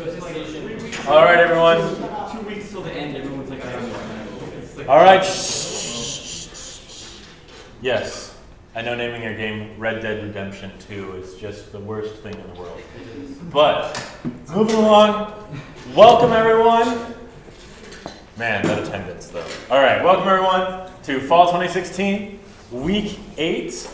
it's like 3 weeks. All right, everyone. 2 weeks till the end. Everyone's like, I don't know. All right. Yes, I know naming your game Red Dead Redemption 2 is just the worst thing in the world. But moving along, welcome everyone. Man, that attendance though. All right, welcome everyone to Fall 2016, Week 8.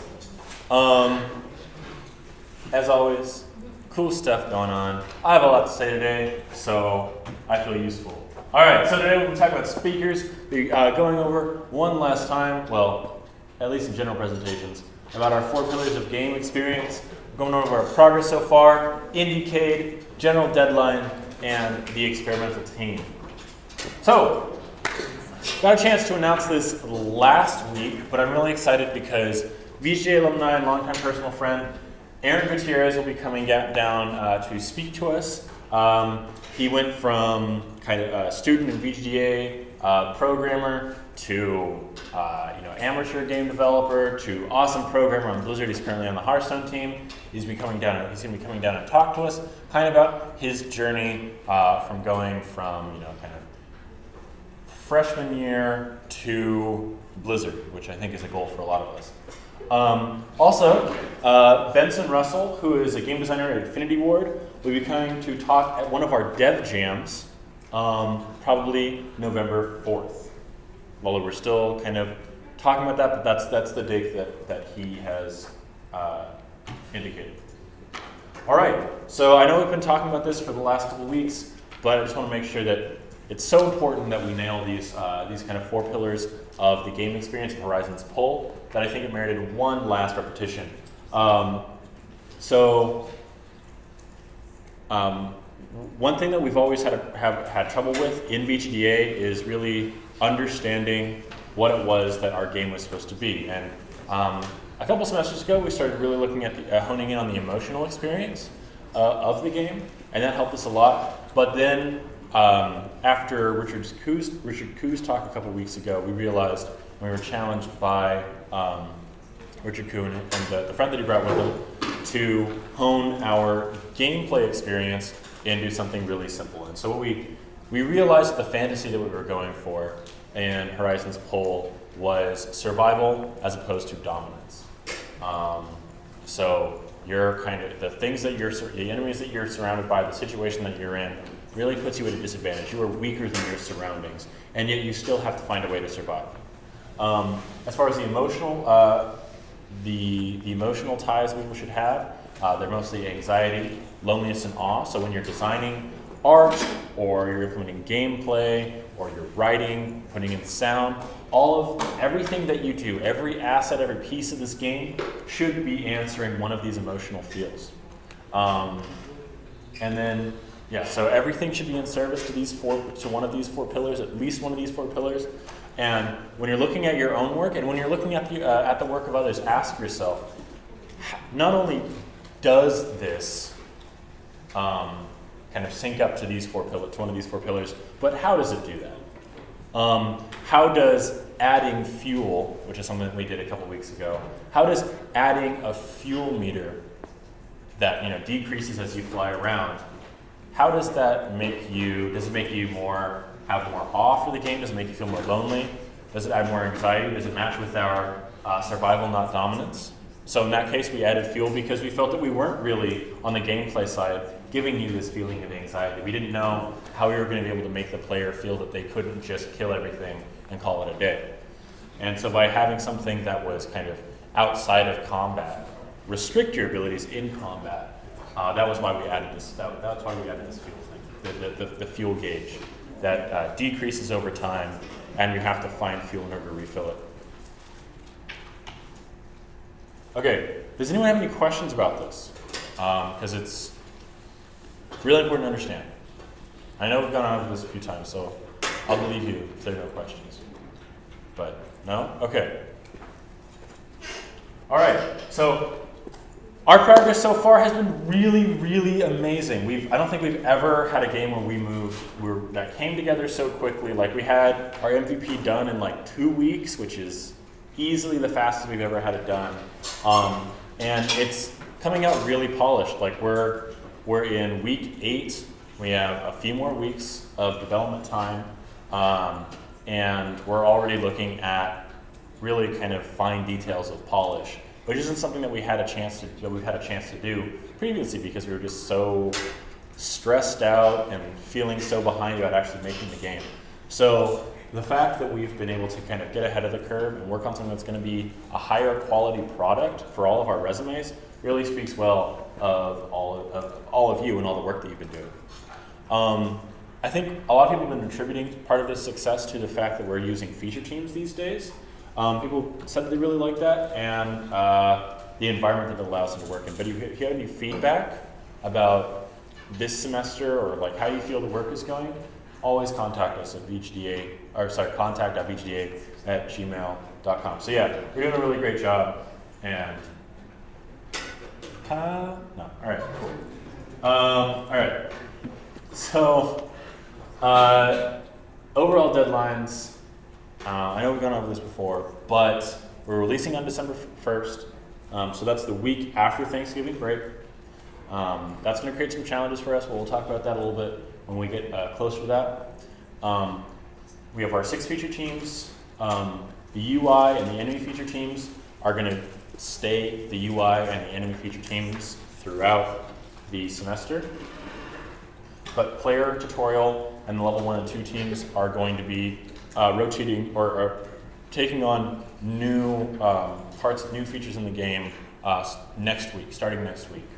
As always, cool stuff going on. I have a lot to say today, so I feel useful. All right, so today we're going to talk about speakers. Going over one last time, well, at least in general presentations, about our 4 pillars of game experience. Going over our progress so far, Indiecade, general deadline, and the experimental team. So, got a chance to announce this last week, but I'm really excited because VGDA alumni and longtime personal friend Aaron Gutierrez will be coming down to speak to us. He went from kind of a student in VGDA, programmer, to amateur game developer, to awesome programmer on Blizzard. He's currently on the Hearthstone team. He's going to be coming down and talk to us kind of about his journey from going from kind of freshman year to Blizzard, which I think is a goal for a lot of us. Also, Benson Russell, who is a game designer at Infinity Ward, will be coming to talk at one of our dev jams, probably November 4th. Well, we're still kind of talking about that, but that's the date that he has indicated. All right, so I know we've been talking about this for the last couple of weeks, but I just want to make sure that it's so important that we nail these kind of 4 pillars of the game experience of Horizon's Pull that I think it merited one last repetition. One thing that we've always had trouble with in VGDA is really understanding what it was that our game was supposed to be. And a couple semesters ago, we started really looking at honing in on the emotional experience of the game, and that helped us a lot. But then after Richard Koo's talk a couple weeks ago, we realized we were challenged by Richard Koo and the friend that he brought with him to hone our gameplay experience and do something really simple. And so what we realized the fantasy that we were going for in Horizon's Pull was survival as opposed to dominance. So you're kind of the enemies that you're surrounded by, the situation that you're in, really puts you at a disadvantage. You are weaker than your surroundings, and yet you still have to find a way to survive. As far as the emotional ties people should have, they're mostly anxiety, loneliness, and awe. So when you're designing art, or you're implementing gameplay, or you're writing, putting in sound, everything that you do, every asset, every piece of this game should be answering one of these emotional feels. So everything should be in service to one of these 4 pillars, at least one of these 4 pillars. And when you're looking at your own work, and when you're looking at the work of others, ask yourself, not only does this kind of sync up to one of these 4 pillars, but how does it do that? How does adding fuel, which is something that we did a couple weeks ago, how does adding a fuel meter that decreases as you fly around, how does that make you? Does it make you have more awe for the game? Does it make you feel more lonely? Does it add more anxiety? Does it match with our survival, not dominance? So in that case, we added fuel because we felt that we weren't really, on the gameplay side, giving you this feeling of anxiety. We didn't know how we were going to be able to make the player feel that they couldn't just kill everything and call it a day. And so by having something that was kind of outside of combat, restrict your abilities in combat, that was why we added this. That's why we added this fuel thing, the fuel gauge that decreases over time, and you have to find fuel in order to refill it. Okay, does anyone have any questions about this? Because it's really important to understand. I know we've gone on over this a few times, so I'll believe you if there are no questions. But no? Okay. All right, so our progress so far has been really, really amazing. I don't think we've ever had a game where that came together so quickly. Like, we had our MVP done in like 2 weeks, which is easily the fastest we've ever had it done. And it's coming out really polished. Like, we're in week 8 We have a few more weeks of development time, and we're already looking at really kind of fine details of polish, which isn't something that we've had a chance to do previously because we were just so stressed out and feeling so behind about actually making the game. So the fact that we've been able to kind of get ahead of the curve and work on something that's going to be a higher quality product for all of our resumes really speaks well of all of you and all the work that you've been doing. I think a lot of people have been attributing part of this success to the fact that we're using feature teams these days. People said that they really like that and the environment that it allows them to work in. But if you have any feedback about this semester or like how you feel the work is going, always contact us at contact.vgda@gmail.com. So yeah, we're doing a really great job. And all right, cool. All right. So overall deadlines. I know we've gone over this before, but we're releasing on December 1st. So that's the week after Thanksgiving break. That's going to create some challenges for us, but we'll talk about that a little bit when we get closer to that. We have our 6 feature teams. The UI and the enemy feature teams are going to stay the UI and the enemy feature teams throughout the semester. But player, tutorial, and the level 1 and 2 teams are going to be rotating or taking on new parts, new features in the game starting next week.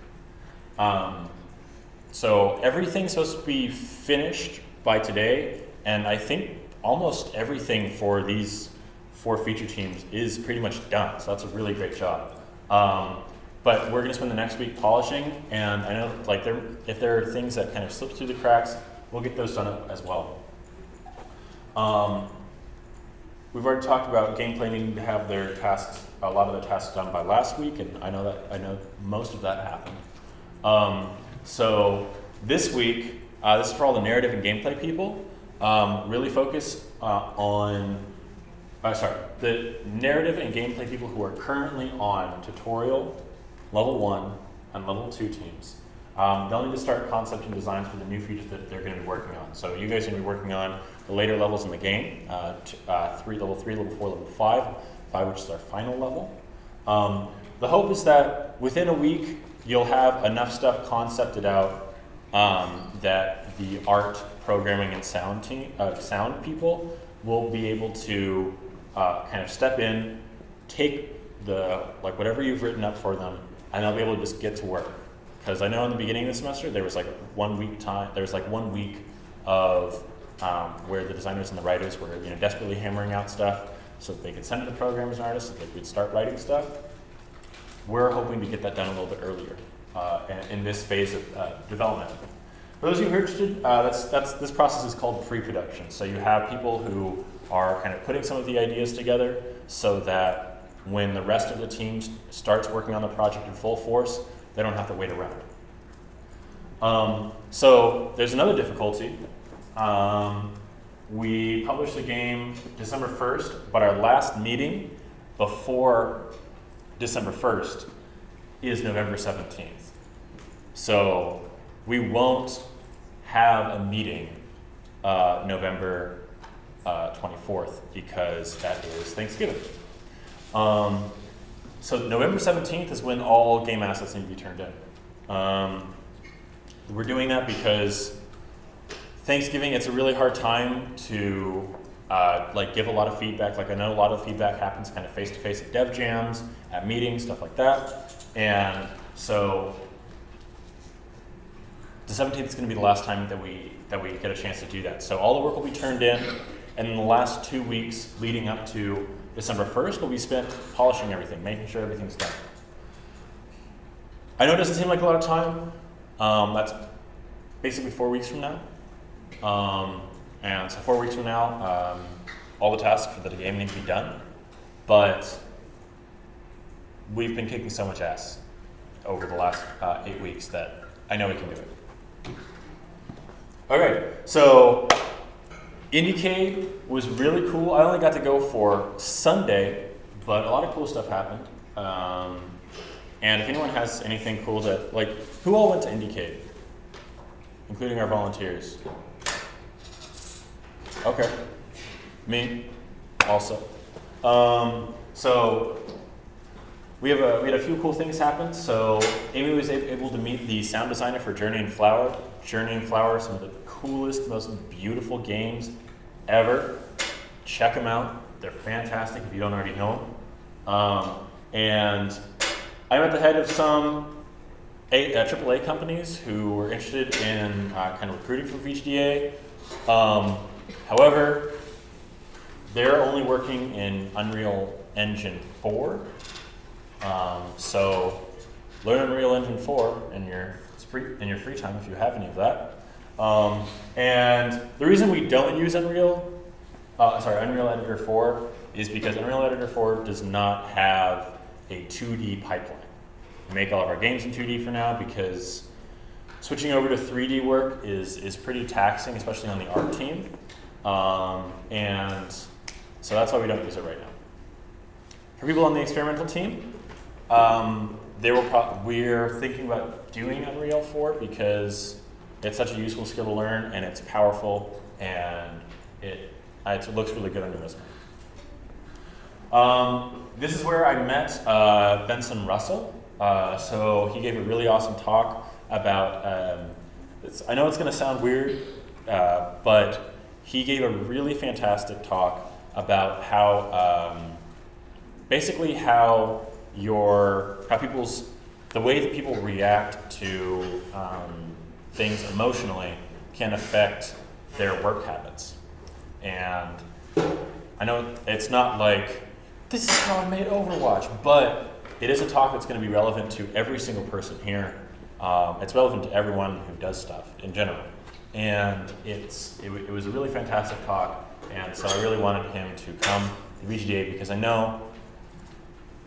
So everything's supposed to be finished by today, and I think almost everything for these 4 feature teams is pretty much done, so that's a really great job. But we're going to spend the next week polishing, and I know like if there are things that kind of slip through the cracks, we'll get those done as well. We've already talked about gameplay needing to have their tasks, a lot of their tasks done by last week, and I know most of that happened. So this week, this is for all the narrative and gameplay people. Really focus on the narrative and gameplay people who are currently on tutorial, level 1, and level 2 teams. They'll need to start concepting designs for the new features that they're going to be working on. So you guys are going to be working on the later levels in the game, level 3, level 4, level 5, which is our final level. The hope is that within a week, you'll have enough stuff concepted out that the art, programming, and sound people will be able to kind of step in, take whatever you've written up for them, and they'll be able to just get to work. Because I know in the beginning of the semester there was like 1 week time. There was like 1 week of where the designers and the writers were desperately hammering out stuff so that they could send it to programmers and artists so they could start writing stuff. We're hoping to get that done a little bit earlier in this phase of development. For those of you who are interested, this process is called pre-production. So you have people who are kind of putting some of the ideas together so that when the rest of the team starts working on the project in full force, they don't have to wait around. So there's another difficulty. We published the game December 1st, but our last meeting before December 1st is November 17th. So we won't have a meeting November 24th because that is Thanksgiving. So November 17th is when all game assets need to be turned in. We're doing that because Thanksgiving, it's a really hard time to give a lot of feedback. Like I know a lot of feedback happens kind of face-to-face at dev jams, at meetings, stuff like that. And so the 17th is going to be the last time that we get a chance to do that. So all the work will be turned in, and in the last 2 weeks leading up to December 1st will be spent polishing everything, making sure everything's done. I know it doesn't seem like a lot of time. That's basically 4 weeks from now. And so 4 weeks from now, all the tasks for the game need to be done. But we've been kicking so much ass over the last 8 weeks that I know we can do it. Okay, so IndieCade was really cool. I only got to go for Sunday, but a lot of cool stuff happened. And if anyone has anything cool that, who all went to IndieCade? including our volunteers. Okay. Me, also. So we had a few cool things happen. So Amy was able to meet the sound designer for Journey and Flower. Journey and Flower, some of the coolest, most beautiful games ever. Check them out. They're fantastic if you don't already know them. And I met the head of some AAA companies who were interested in kind of recruiting for VGDA. However, they're only working in Unreal Engine 4. So learn Unreal Engine 4 in your free time if you have any of that. And the reason we don't use Unreal Editor 4 is because Unreal Editor 4 does not have a 2D pipeline. We make all of our games in 2D for now because switching over to 3D work is pretty taxing, especially on the art team. And so that's why we don't use it right now. For people on the experimental team, we're thinking about doing Unreal 4 because it's such a useful skill to learn and it's powerful and it looks really good on your resume. This is where I met Benson Russell. So he gave a really awesome talk about, I know it's going to sound weird, but he gave a really fantastic talk about how, basically how the way that people react to things emotionally can affect their work habits. And I know it's not like, this is how I made Overwatch, but it is a talk that's going to be relevant to every single person here. It's relevant to everyone who does stuff in general. And it was a really fantastic talk, and so I really wanted him to come to VGDA because I know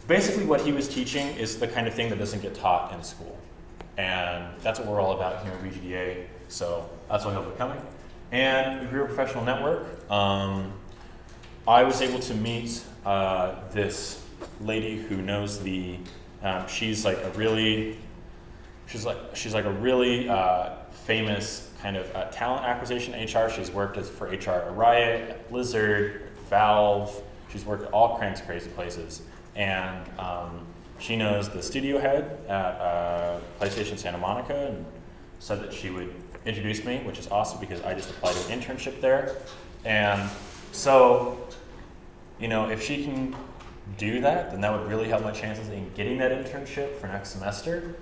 basically what he was teaching is the kind of thing that doesn't get taught in school. And that's what we're all about here at VGDA, so that's why he'll be coming. And we grew a professional network. I was able to meet this lady who knows she's like a really famous kind of talent acquisition HR. She's worked for HR at Riot, at Blizzard, Valve. She's worked at all kinds of crazy places. And she knows the studio head at PlayStation Santa Monica and said that she would introduce me, which is awesome because I just applied to an internship there. And so, if she can do that, then that would really help my chances in getting that internship for next semester.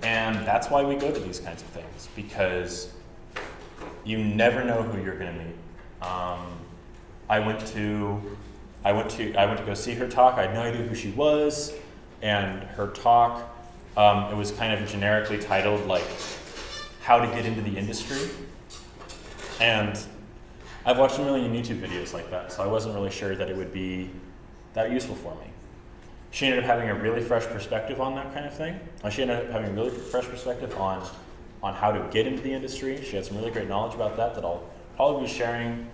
And that's why we go to these kinds of things, because you never know who you're going to meet. I went to go see her talk. I had no idea who she was, and her talk, it was kind of generically titled like "How to Get into the Industry," and I've watched a million YouTube videos like that, so I wasn't really sure that it would be that useful for me. She ended up having a really fresh perspective on that kind of thing. She ended up having a really fresh perspective on how to get into the industry. She had some really great knowledge about that I'll probably be sharing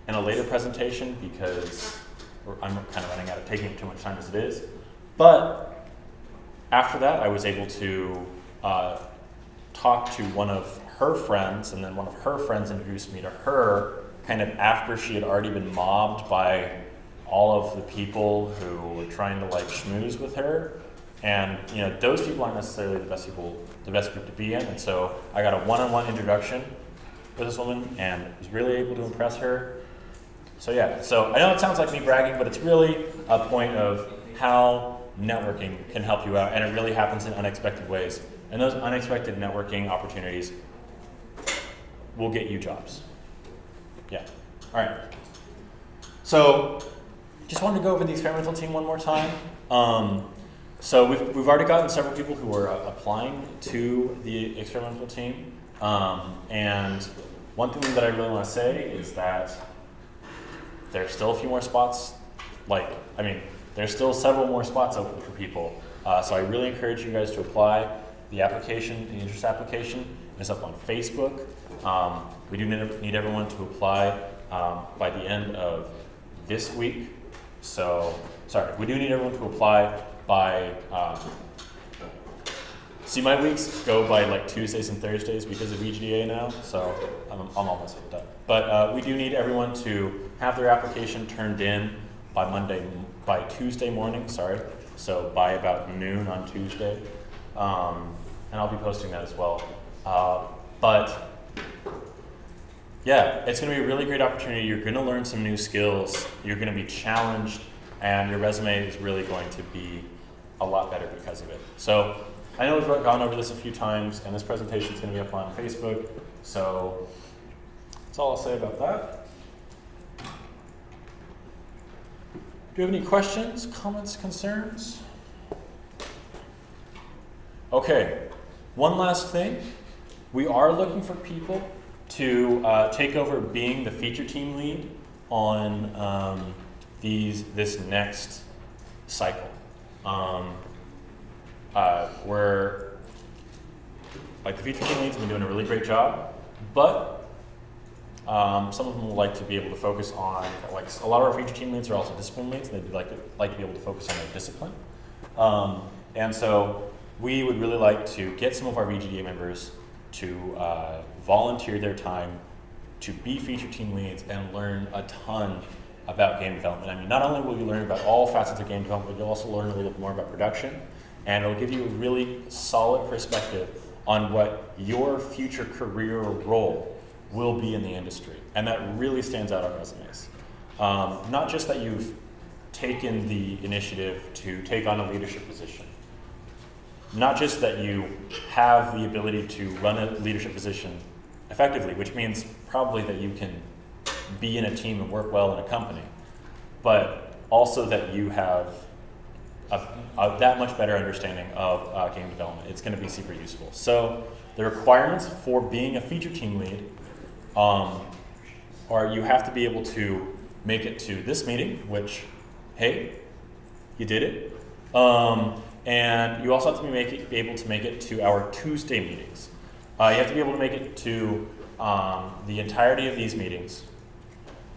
in a later presentation because I'm kind of running out of taking too much time as it is. But after that, I was able to talk to one of her friends, and then one of her friends introduced me to her kind of after she had already been mobbed by all of the people who were trying to like schmooze with her. And those people aren't necessarily the best group to be in. And so I got a one-on-one introduction with this woman and was really able to impress her. So yeah, so I know it sounds like me bragging, but it's really a point of how networking can help you out, and it really happens in unexpected ways. And those unexpected networking opportunities will get you jobs. Yeah, all right. So just wanted to go over the experimental team one more time. So we've already gotten several people who are applying to the experimental team. And one thing that I really want to say is that there's still a few more spots. There's still several more spots open for people. So I really encourage you guys to apply. The interest application is up on Facebook. We do need everyone to apply by the end of this week. We do need everyone to apply by See, my weeks go by like Tuesdays and Thursdays because of VGDA now, so I'm almost hooked up. But we do need everyone to have their application turned in by Tuesday morning, sorry. So by about noon on Tuesday. And I'll be posting that as well. But yeah, it's gonna be a really great opportunity. You're gonna learn some new skills, you're gonna be challenged, and your resume is really going to be a lot better because of it. So I know we've gone over this a few times, and this presentation is gonna be up on Facebook, so that's all I'll say about that. Do you have any questions, comments, concerns? Okay, one last thing. We are looking for people to take over being the feature team lead on this next cycle. We're, like, the feature team leads have been doing a really great job, but some of them would like to be able to focus on, like, a lot of our feature team leads are also discipline leads, and they'd like to be able to focus on their discipline. And so we would really like to get some of our VGDA members to volunteer their time to be feature team leads and learn a ton about game development. I mean, not only will you learn about all facets of game development, but you'll also learn a little bit more about production, and it'll give you a really solid perspective on what your future career or role will be in the industry. And that really stands out on resumes. Not just that you've taken the initiative to take on a leadership position, not just that you have the ability to run a leadership position effectively, which means probably that you can be in a team and work well in a company, but also that you have that much better understanding of game development. It's going to be super useful. So the requirements for being a feature team lead are you have to be able to make it to this meeting, which, hey, you did it. And you also have to be able to make it to our Tuesday meetings. You have to be able to make it to the entirety of these meetings,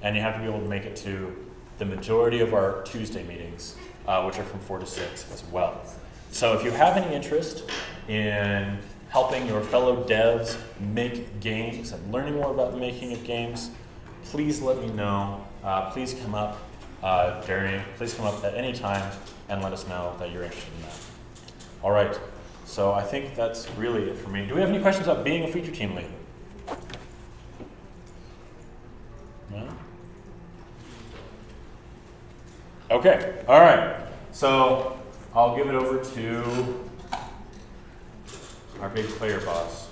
and you have to be able to make it to the majority of our Tuesday meetings, which are from 4 to 6 as well. So if you have any interest in helping your fellow devs make games and learning more about the making of games, please let me know. Please come up at any time and let us know that you're interested in that. All right, so I think that's really it for me. Do we have any questions about being a feature team lead? No? Okay, all right. So I'll give it over to our big player boss.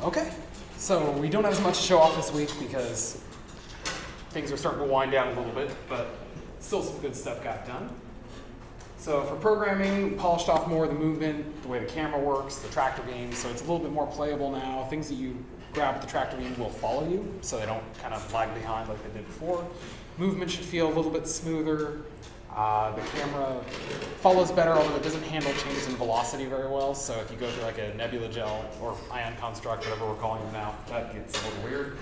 Okay, so we don't have as much to show off this week because things are starting to wind down a little bit, but still some good stuff got done. So for programming, we polished off more of the movement, the way the camera works, the tractor beam, so it's a little bit more playable now. Things that you grab with the tractor beam will follow you, so they don't kind of lag behind like they did before. Movement should feel a little bit smoother. The camera follows better, although it doesn't handle changes in velocity very well. So if you go through like a nebula gel or ion construct, whatever we're calling them now, that gets a little weird.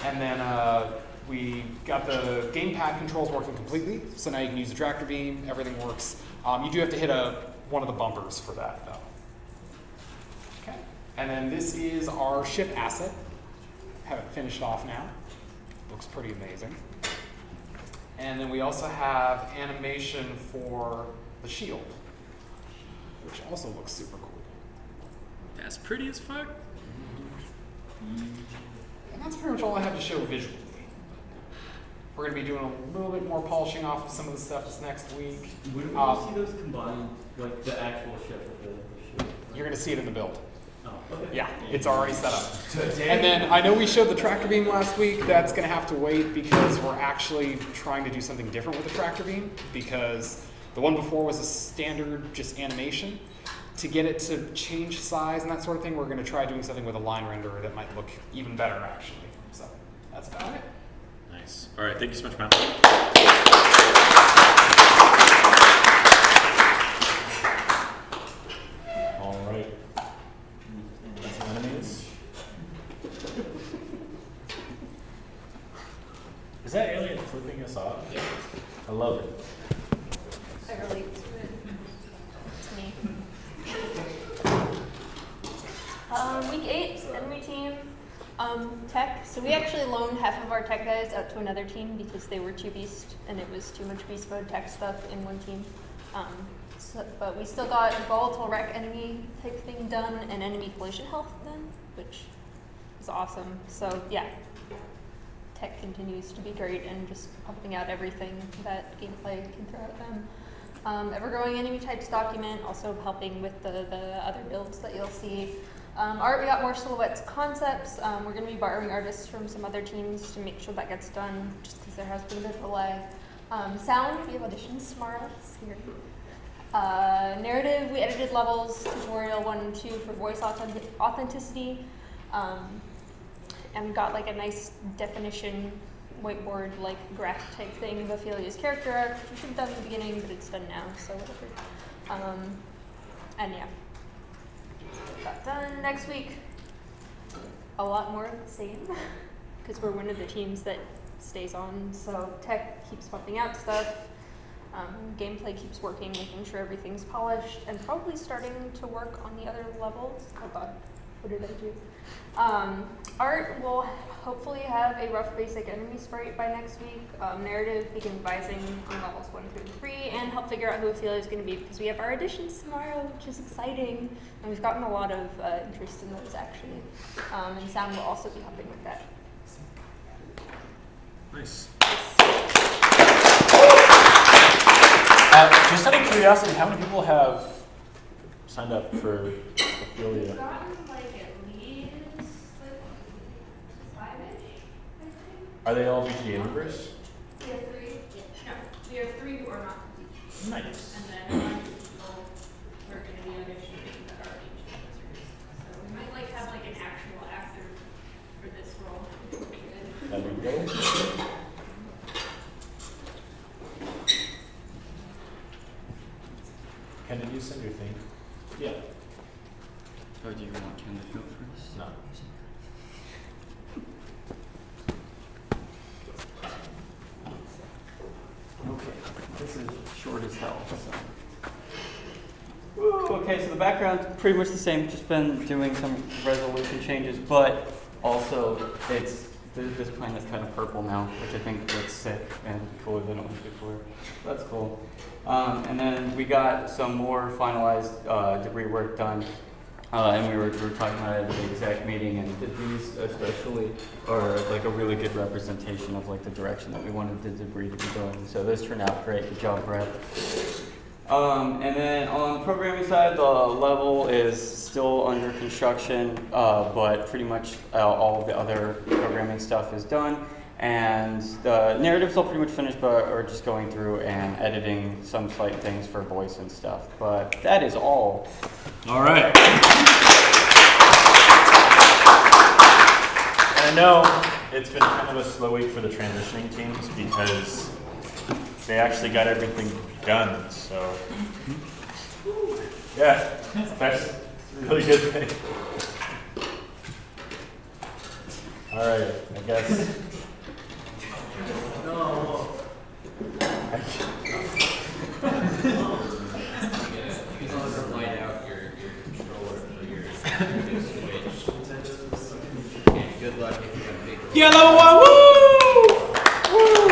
And then we got the gamepad controls working completely. So now you can use the tractor beam, everything works. You do have to hit one of the bumpers for that though. Okay. And then this is our ship asset. Have it finished off now. Looks pretty amazing. And then we also have animation for the shield, which also looks super cool. That's pretty as fuck. And that's pretty much all I have to show visually. We're going to be doing a little bit more polishing off of some of the stuff this next week. When will we see those combined, like the actual ship with the ship? You're going to see it in the build. Oh, okay. Yeah, it's already set up. And then I know we showed the tractor beam last week. That's going to have to wait because we're actually trying to do something different with the tractor beam, because the one before was a standard just animation. To get it to change size and that sort of thing, we're going to try doing something with a line renderer that might look even better actually. So that's about it. Nice. All right, thank you so much, Matt. All right. Some enemies. that alien flipping us off? Yeah. I love it. I relate to it. It's me. Week 8, enemy team. Tech. So we actually loaned half of our tech guys out to another team because they were too beast and it was too much beast mode tech stuff in one team. But we still got volatile wreck enemy type thing done and enemy collision health done, which is awesome. So yeah, tech continues to be great and just pumping out everything that gameplay can throw at them. Ever-growing enemy types document, also helping with the other builds that you'll see. Art, we got more silhouettes concepts. We're going to be borrowing artists from some other teams to make sure that gets done, just because there has been a bit of a lag. Sound, we have auditions tomorrow. It's here. Narrative, we edited levels, tutorial 1 and 2 for voice authenticity. And got like a nice definition whiteboard like graph type thing of Ophelia's character arc, which we should have done in the beginning, but it's done now, so whatever. And yeah. Got done. Next week, a lot more of the same, because we're one of the teams that stays on, so tech keeps pumping out stuff, gameplay keeps working, making sure everything's polished, and probably starting to work on the other levels. Oh god, what did I do? Art will hopefully have a rough basic enemy sprite by next week. Narrative, begin advising on levels 1, 2, and 3, and help figure out who Ophelia is going to be, because we have our auditions tomorrow, which is exciting. And we've gotten a lot of interest in those, actually. And Sound will also be helping with that. Nice. Just out of curiosity, how many people have signed up for Ophelia? We've gotten like at least 5-ish, I think. Are they all VGDA members? We have 3. No, we have 3 who are not. Nice. And then 1 people who are going to be auditioning that are VGDA. So we might like have like an actual actor for this role. That'd be good. Ken, did you send your thing? Yeah. Oh, do you want Ken to go first? No. Okay, this is short as hell. So. Okay, so the background's pretty much the same. Just been doing some resolution changes, but also this planet's kind of purple now, which I think looks sick and cooler than it was before. That's cool. And then we got some more finalized debris work done. And we were talking about it at the exec meeting, and these especially are like a really good representation of like the direction that we wanted the debris to be going. So this turned out great. Good job, Brett. And then on the programming side, the level is still under construction, but pretty much all of the other programming stuff is done. And the narrative's all pretty much finished, but we're just going through and editing some slight things for voice and stuff. But that is all. All right. I know it's been kind of a slow week for the transitioning teams because they actually got everything done. So, yeah, that's a really good thing. All right, I guess. No. You can also light out your controller for your new Switch. And good luck if you have a big Yellow one, woo! Woo!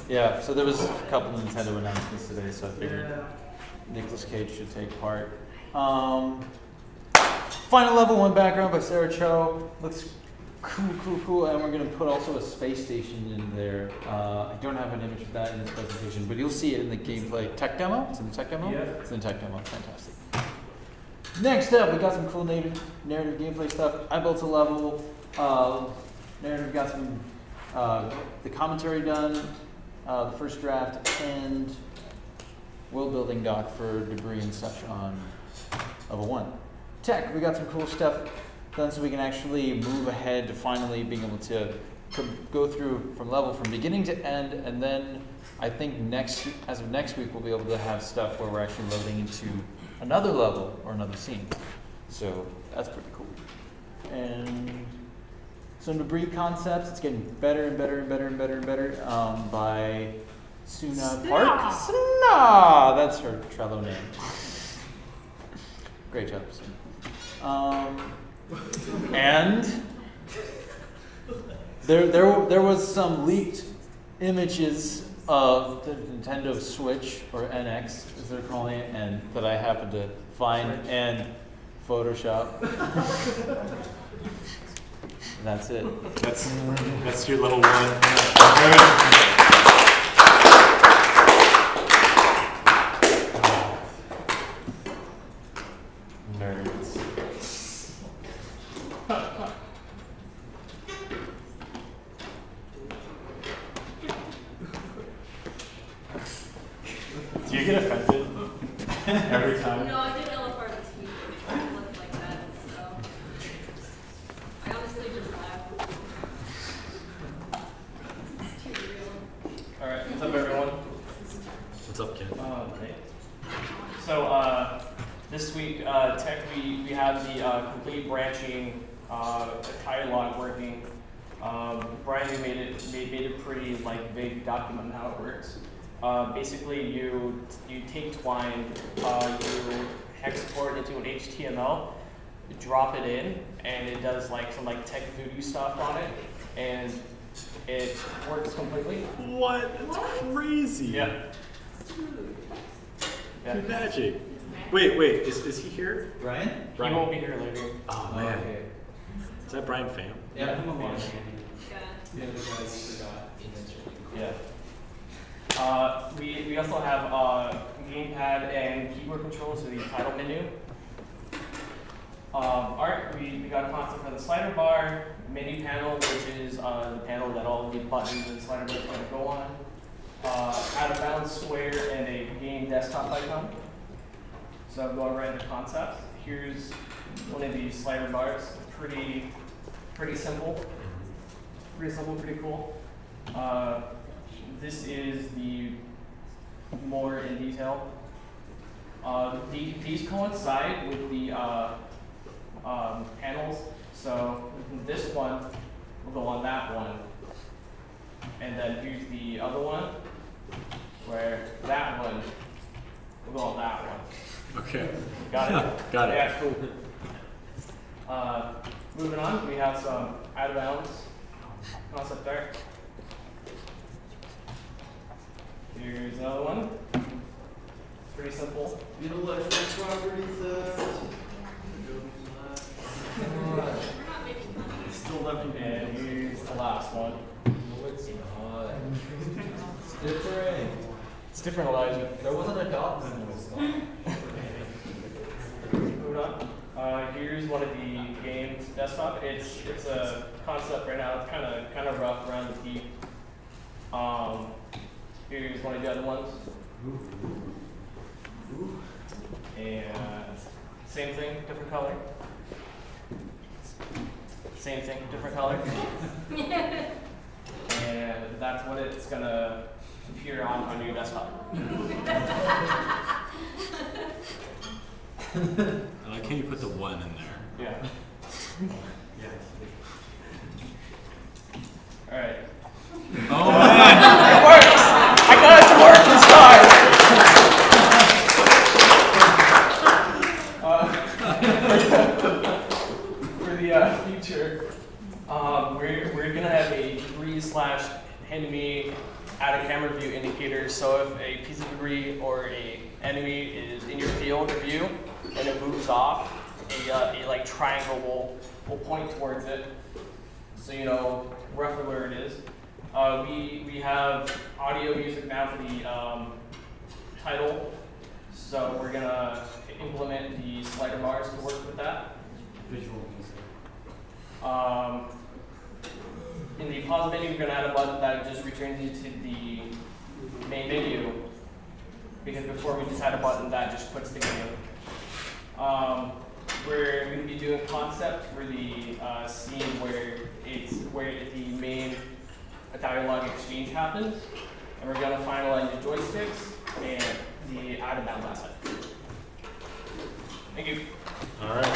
Yeah, so there was a couple of Nintendo announcements today, so I figured Nicolas Cage should take part. Final level 1 background by Sarah Cho. Looks cool, and we're going to put also a space station in there. I don't have an image of that in this presentation, but you'll see it in the gameplay tech demo. It's in the tech demo? Yeah. It's in the tech demo, fantastic. Next up, we got some cool narrative gameplay stuff. I built a level. Narrative got some the commentary done, the first draft, and world building doc for debris and such on level 1. Tech, we got some cool stuff done so we can actually move ahead to finally being able to go through from beginning to end, and then I think as of next week we'll be able to have stuff where we're actually loading into another level or another scene. So that's pretty cool. And some debris concepts. It's getting better and better and better and better and better by Suna Park. Suna! That's her Trello name. Great job, Suna. And there was some leaked images of the Nintendo Switch, or NX as they're calling it, and that I happened to find and Photoshop. That's it. That's your little one. Nerds. Do you get offended every time? No, I did LFR this week. It looked like that, so I honestly just laughed. It's too real. All right, what's up, everyone? What's up, kid? Okay. So this week, we have the complete branching dialogue working. Brian, you made it pretty like vague document how it works. Basically, you take Twine, you export it into an HTML, drop it in, and it does like some like tech voodoo stuff on it, and it works completely. What? That's crazy. Yeah. Yeah. Magic. Wait, is he here? Brian? He won't be here later. Oh man. Is that Brian Pham? Yeah. Yeah. Yeah, the guys forgot he mentioned. Yeah. We also have gamepad and keyboard controls for the title menu. Alright, we got a concept for the slider bar, menu panel, which is the panel that all the buttons and slider bars are going to go on. Out of bounds square and a game desktop icon. So I'm going right into concept. Here's one of these slider bars. Pretty simple. Pretty simple, pretty cool. This is the more in detail. These coincide with the panels. So this one will go on that one. And then here's the other one, where that one will go on that one. Okay. Got it? Got it. Yeah, cool. Moving on, we have some out of bounds concept art. Here's another one. Pretty simple. Intellectual property theft. We're not making money. Still left in And here's the last one. No, it's not. It's different. It's different, Elijah. There wasn't a dot in this one. Moving on. Here's one of the games desktop. It's a concept right now. It's kind of rough around the teeth. Here's one of the other ones. And same thing, different color. Same thing, different color. And that's what it's gonna appear on your desktop. I like how you put the one in there. Yeah. All right. Oh man! It works! I got it to work this time! For the future, we're gonna have a debris/enemy out of camera view indicator. So if a piece of debris or a enemy is in your field of view and it moves off, a like triangle will point towards it, so you know roughly where it is. We have audio music now for the title, so we're gonna implement the slider bars to work with that. Visual music. In the pause menu, we're gonna add a button that just returns you to the main menu, because before we just had a button that just puts the game. We're going to be doing concept for the scene where the main dialogue exchange happens, and we're going to finalize the joysticks and the out of bounds asset. Thank you. All right.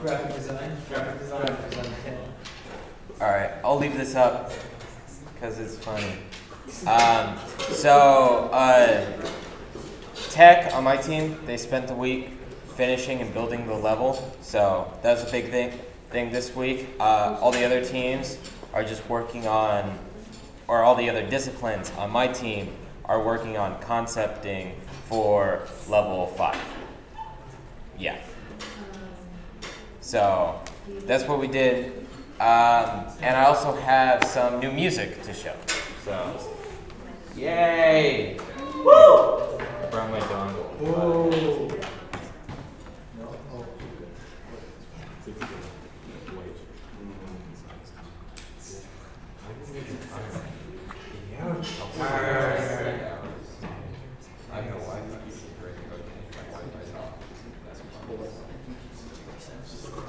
Graphic design. Graphic design. All right, I'll leave this up because it's funny. Tech on my team, they spent the week finishing and building the level, so that was a big thing this week. All the other teams are just working on, or all the other disciplines on my team are working on concepting for level 5. Yeah. So that's what we did. And I also have some new music to show. So, yay! Woo! Brought my dongle. Whoa. I know Wi-Fi.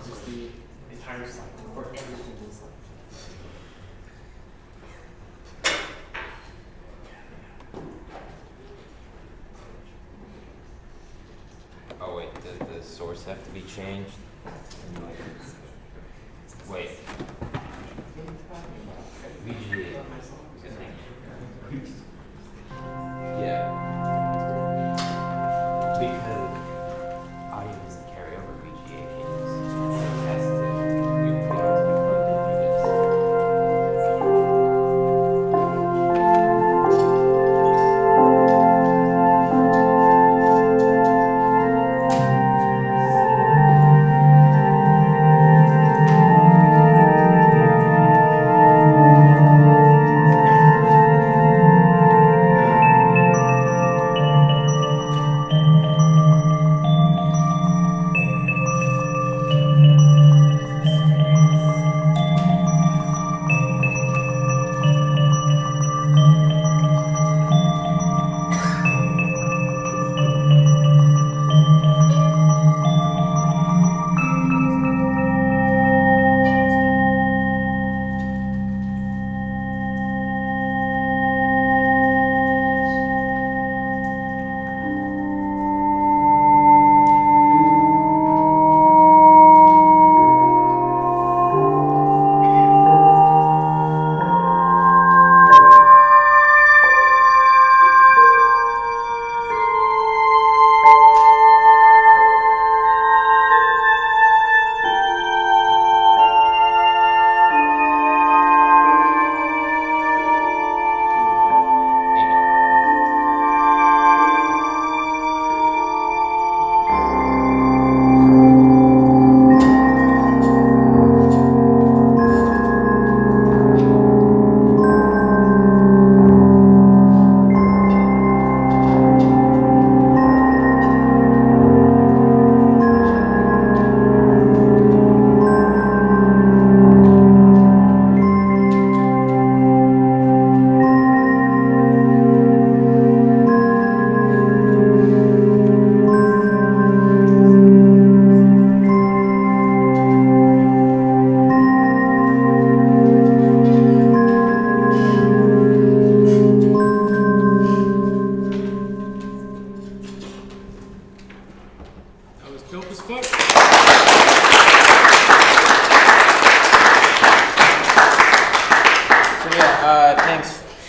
Just the entire slide for every single slide. Oh wait, does the source have to be changed? Wait. VGDA. Yeah. Because I use the carryover VGA cables. It has to, you have to be plugged into this.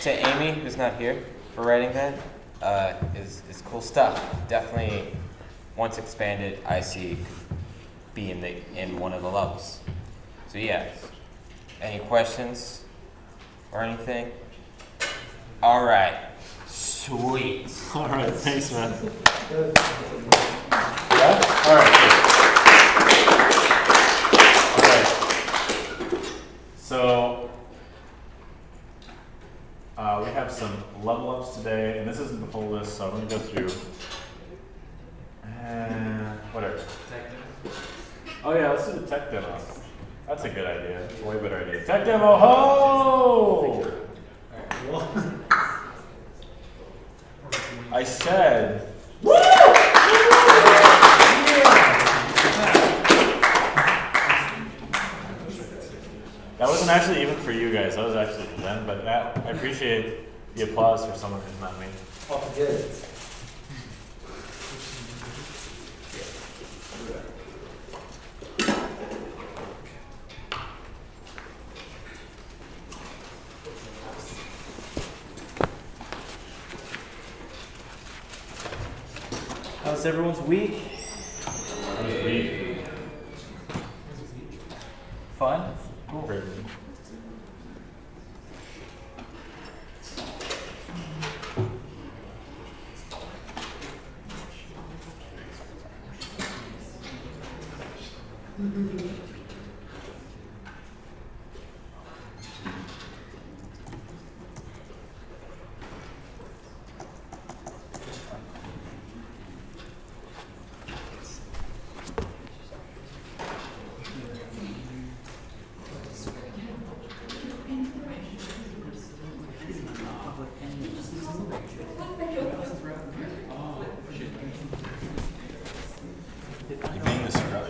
to Amy, who's not here, for writing that. Is cool stuff. Definitely, once expanded, I see be in one of the levels. So yeah, any questions or anything? All right, sweet. All right, thanks, man. Yeah? All right, good. All right. So, we have some level ups today, and this isn't the full list, so I'm going to go through. Whatever. Oh yeah, let's do the tech demo. That's a good idea. It's a way better idea. Tech demo, ho! I said. That wasn't actually even for you guys. That was actually for them. But I appreciate the applause for someone who's not me. Oh, good. How's everyone's week? Fun? Cool.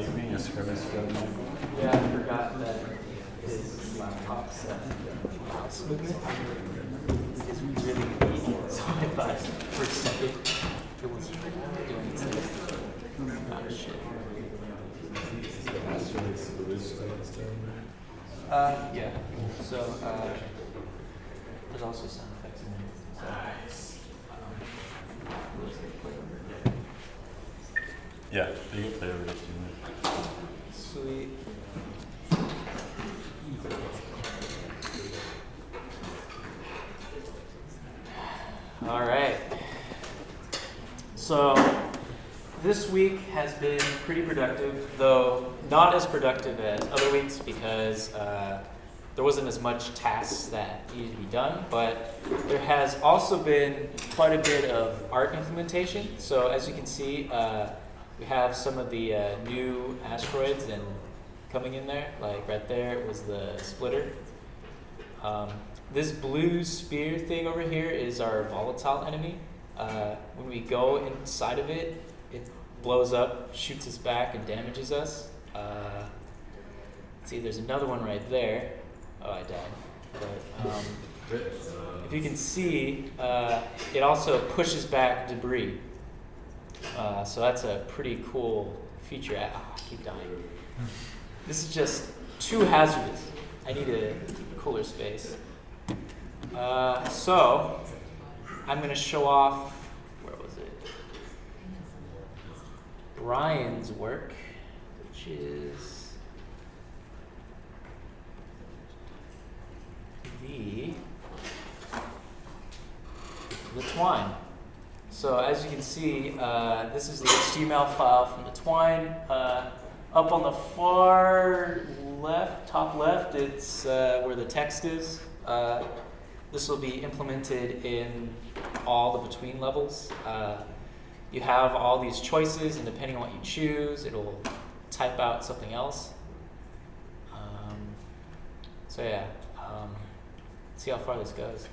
You being a scrub. Yeah, I forgot that his laptop set mouse movement is really easy. So I thought for a second it was doing its thing. Not shit. Yeah. So there's also sound effects in there. So, Yeah, you can play over the 2 minutes. sweet. All right. So this week has been pretty productive, though not as productive as other weeks because there wasn't as much tasks that needed to be done, but there has also been quite a bit of art implementation. So as you can see, we have some of the new asteroids and coming in there, like right there was the splitter. This blue spear thing over here is our volatile enemy. When we go inside of it, it blows up, shoots us back, and damages us. Let's see, there's another one right there. Oh, I died. But if you can see, it also pushes back debris. So that's a pretty cool feature. I keep dying. This is just too hazardous. I need a cooler space. So I'm going to show off, where was it? Brian's work, which is the twine. So as you can see, this is the HTML file from the twine. Up on the far left, top left, it's where the text is. This will be implemented in all the between levels. You have all these choices, and depending on what you choose, it'll type out something else. So yeah, see how far this goes.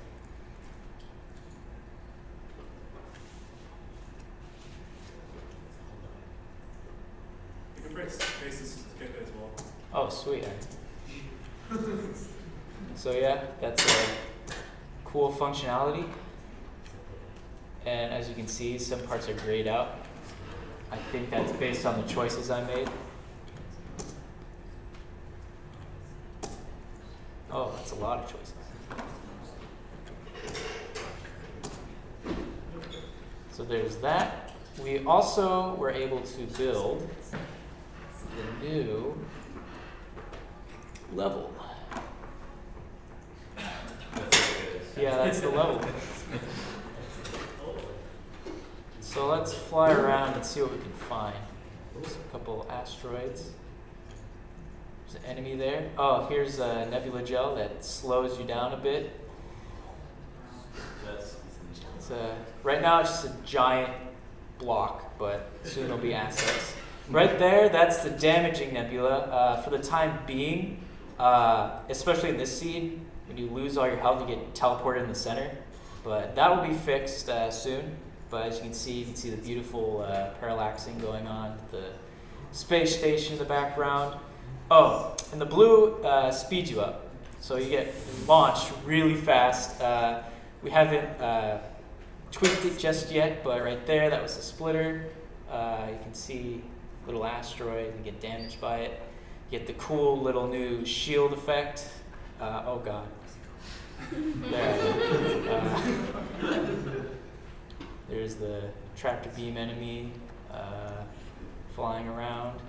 You can press spaces to get there as well. Oh, sweet. So yeah, that's a cool functionality. And as you can see, some parts are grayed out. I think that's based on the choices I made. Oh, that's a lot of choices. So there's that. We also were able to build the new level. Yeah, that's the level. So let's fly around and see what we can find. There's a couple asteroids. There's an enemy there. Oh, here's a nebula gel that slows you down a bit. Right now it's just a giant block, but soon it'll be assets. Right there, that's the damaging nebula. For the time being, especially in this scene, when you lose all your health, you get teleported in the center. But that will be fixed soon. But as you can see the beautiful parallaxing going on, the space station in the background. Oh, and the blue speeds you up. So you get launched really fast. We haven't tweaked it just yet, but right there, that was the splitter. You can see little asteroid and get damaged by it. You get the cool little new shield effect. Oh god. There. There's the tractor beam enemy. flying around.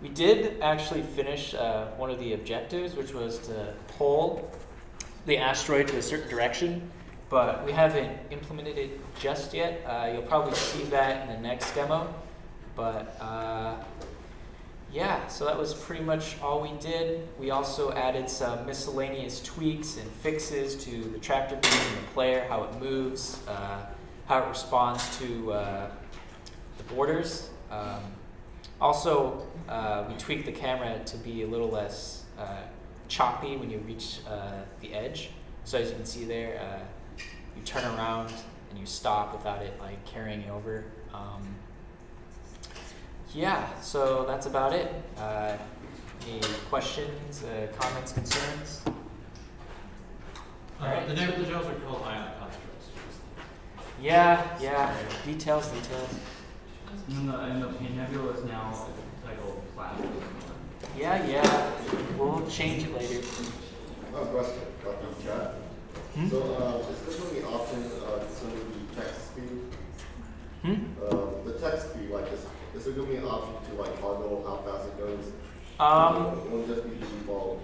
We did actually finish one of the objectives, which was to pull the asteroid to a certain direction, but we haven't implemented it just yet. You'll probably see that in the next demo. But yeah, so that was pretty much all we did. We also added some miscellaneous tweaks and fixes to the tractor beam and the player, how it moves, how it responds to the borders. Also, we tweaked the camera to be a little less choppy when you reach the edge. So as you can see there, you turn around and you stop without it like carrying you over. Yeah, so that's about it. Any questions, comments, concerns? Alright. The details are called ion constructs. Yeah, details. And the nebula is now titled plasma. Yeah, we'll change it later. Question about the chat. So, is there going to be options concerning the text speed? The text speed, like, is there going to be an option to like toggle how fast it goes? It will just be the default.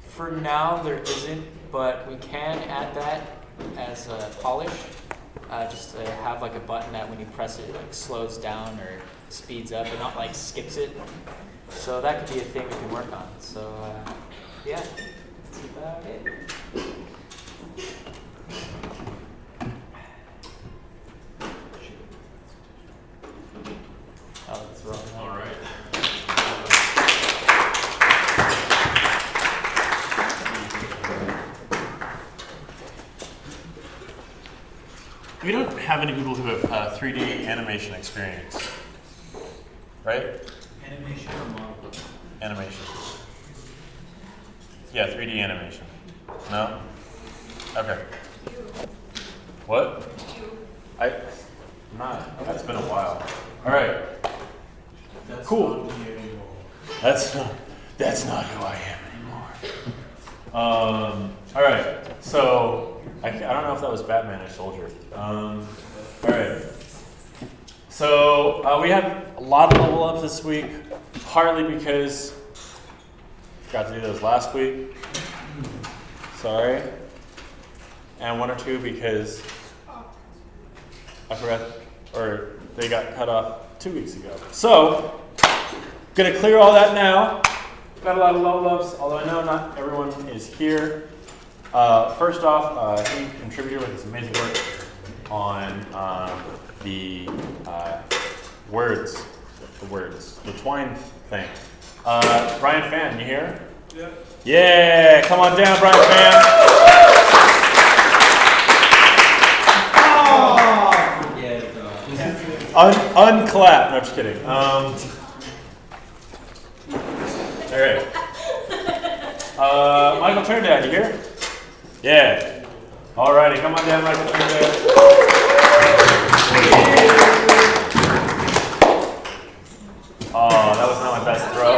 For now, there isn't, but we can add that as a polish. Just to have like a button that when you press it, like slows down or speeds up, and not like skips it. So that could be a thing we can work on. So yeah, that's about it. Oh, that's wrong. All right. We don't have any people who have 3D animation experience, right? Animation or model? Animation. Yeah, 3D animation. No? Okay. What? That's been a while. All right. That's Cool. not me anymore. That's not who I am anymore. All right. So I don't know if that was Batman or Soldier. All right. So we have a lot of level ups this week, partly because I forgot to do those last week. Sorry. And one or two because I forgot, or they got cut off 2 weeks ago. So, gonna clear all that now. Got a lot of level ups, although I know not everyone is here. First off, he contributed with his amazing work on the twine thing. Brian Fan, you here? Yeah. Yeah, come on down, Brian Fan. Unclap. No, just kidding. All right. Michael Turndad, you here? Yeah. All righty, come on down, Michael Turndad. Oh, that was not my best throw.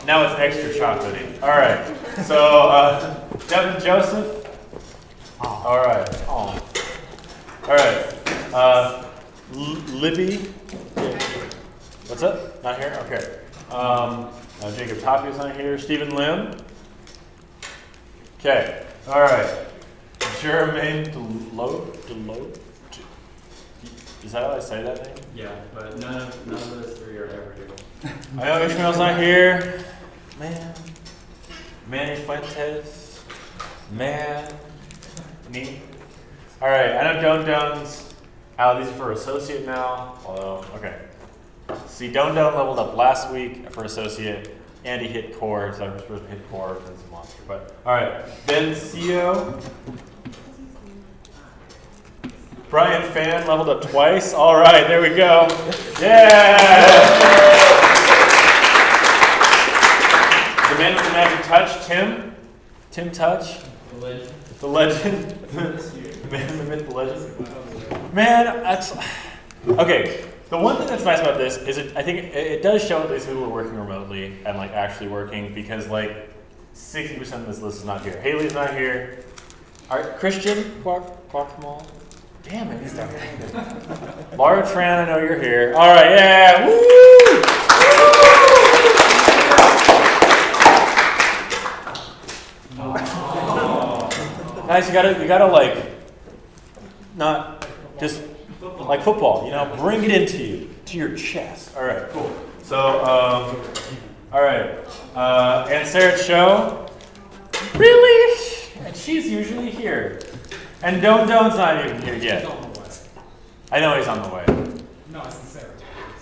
Now it's extra chocolatey. All right. So, Devin Joseph. All right. Oh. All right. Libby. What's up? Not here? Okay. Jacob Tapio's not here. Stephen Lim. Okay. All right. Jermaine Delote. Is that how I say that name? Yeah, but none of those three are ever here. I know Ishmael's not here. Man. Manny Fuentes. Man. Me. All right. I know Don Jones. These are for associate now. Although, okay. See, Don leveled up last week for associate. Andy hit core, so I'm supposed to hit core because it's a monster. But all right, Ben Cio. Brian Fan leveled up twice. All right, there we go. Yeah. The man with the magic touch, Tim Touch. The legend. The man, the myth, the legend. Man, that's okay. The one thing that's nice about this is I think it does show that these people are working remotely and like actually working, because like 60% of this list is not here. Haley's not here. All right, Christian Quackmal. Damn it, he's down here. Laura Tran, I know you're here. All right, yeah, woo! Guys, you gotta like, not just like football, you know, bring it into you, to your chest. All right, cool. So, all right, and Sarah's show, really? And she's usually here. And Don's not even here yet. I know he's on the way. No, it's Sarah.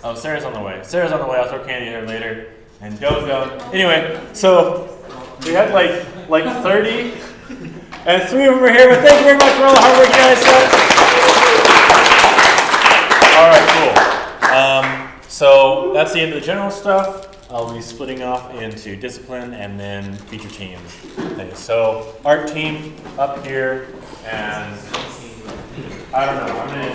Oh, Sarah's on the way. Sarah's on the way. I'll throw candy at her later. And Don't. Anyway, so we had like 30, and 3 of them are here. But thank you very much for all the hard work you guys did. All right, cool. So that's the end of the general stuff. I'll be splitting off into discipline and then feature teams. Things. So art team up here, and I don't know. I'm gonna